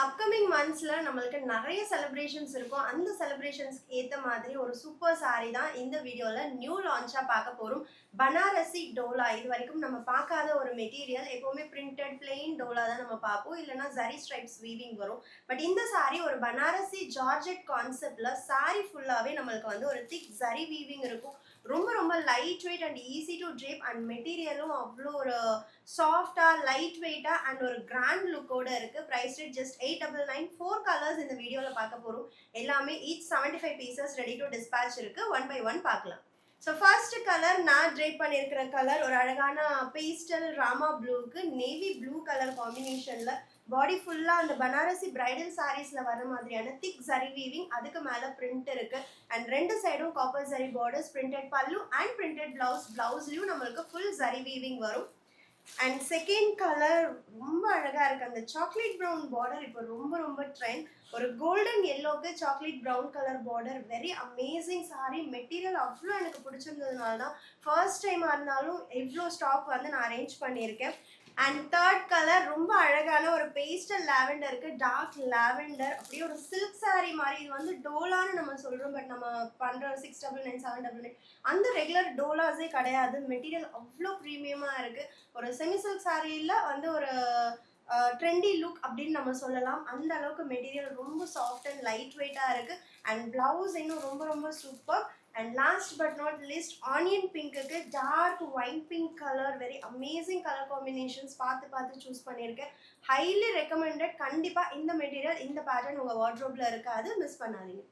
Upcoming மந்த்ஸ்ல நம்மளுக்கு நிறைய celebrations இருக்கும். அந்த செலிப்ரேஷன்ஸ்க்கு ஏத்த மாதிரி ஒரு சூப்பர் சாரி தான் இந்த வீடியோல நியூ லான்ச்சா பார்க்க போறோம். பனாரசி டோலா. இதுவரைக்கும் நம்ம பார்க்காத ஒரு மெட்டீரியல். எப்பவுமே பிரிண்டட் பிளெயின் டோலா தான் நம்ம பார்ப்போம். இல்லைன்னா ஜரி ஸ்ட்ரைப்ஸ் வீவிங் வரும். பட் இந்த சாரி ஒரு பனாரசி ஜார்ஜெட் கான்செப்ட்ல சாரி ஃபுல்லாவே நம்மளுக்கு வந்து ஒரு திக் ஜரி வீவிங் இருக்கும். ரொம்ப ரொம்ப light weight and easy to drape and மெட்டீரியலும் அவ்வளோ ஒரு சாஃப்டா லைட் வெயிட்டா அண்ட் ஒரு கிராண்ட் லுக்கோட இருக்கு. Price rate just 899. 4 கலர்ஸ் இந்த வீடியோல பார்க்க போறோம். எல்லாமே each 75 pieces ready to dispatch இருக்கு. ஒன் பை ஒன் பார்க்கலாம். ஸோ ஃபர்ஸ்ட் கலர் நான் ட்ரேப் பண்ணியிருக்கிற கலர் ஒரு அழகான பேஸ்டல் ராமா ப்ளூக்கு நேவி ப்ளூ கலர் காம்பினேஷன்ல பாடி ஃபுல்லா அந்த பனாரசி பிரைடல் சாரீஸ்ல வர மாதிரியான திக் ஜரி வீவிங், அதுக்கு மேல பிரிண்ட் இருக்கு அண்ட் ரெண்டு சைடும் காப்பர் ஜரி பார்டர்ஸ், பிரிண்டட் பல்லு அண்ட் பிரிண்டட் பிளவுஸ்லயும் நம்மளுக்கு ஃபுல் ஜரி வீவிங் வரும். அண்ட் செகண்ட் கலர் ரொம்ப அழகா இருக்கு. அந்த சாக்லேட் ப்ரௌன் பார்டர் இப்போ ரொம்ப ரொம்ப ட்ரெண்ட். ஒரு கோல்டன் எல்லோக்கு chocolate brown colour border, very amazing sari. Material அவ்வளோ எனக்கு பிடிச்சிருந்ததுனால தான் ஃபர்ஸ்ட் டைமாக இருந்தாலும் எவ்வளோ ஸ்டாக் வந்து நான் அரேஞ்ச் பண்ணியிருக்கேன். அண்ட் தேர்ட் கலர் ரொம்ப அழகான ஒரு பேஸ்டல் லாவெண்டருக்கு, டார்க் லாவெண்டர், அப்படியே ஒரு சில்க் சாரி மாதிரி. இது வந்து டோலான்னு நம்ம சொல்கிறோம், பட் நம்ம பண்ணுற 699 799 அந்த ரெகுலர் டோலாஸே கிடையாது. மெட்டீரியல் அவ்வளோ ப்ரீமியமாக இருக்குது. ஒரு செமி சில்க் சாரியில் வந்து ஒரு ட்ரெண்டி லுக் அப்படின்னு நம்ம சொல்லலாம். அந்த அளவுக்கு மெட்டீரியல் ரொம்ப சாஃப்ட் அண்ட் லைட் வெயிட்டாக இருக்குது. அண்ட் ப்ளவுஸ் இன்னும் ரொம்ப ரொம்ப super. And last but not least onion பிங்க்குக்கு dark wine pink colour, very amazing colour combinations பார்த்து சூஸ் பண்ணியிருக்கேன். Highly recommended. கண்டிப்பாக இந்த மெட்டீரியல் இந்த பேட்டர்ன் உங்கள் வார்ட்ரோப்ல இருக்காது, மிஸ் பண்ணாதீங்க.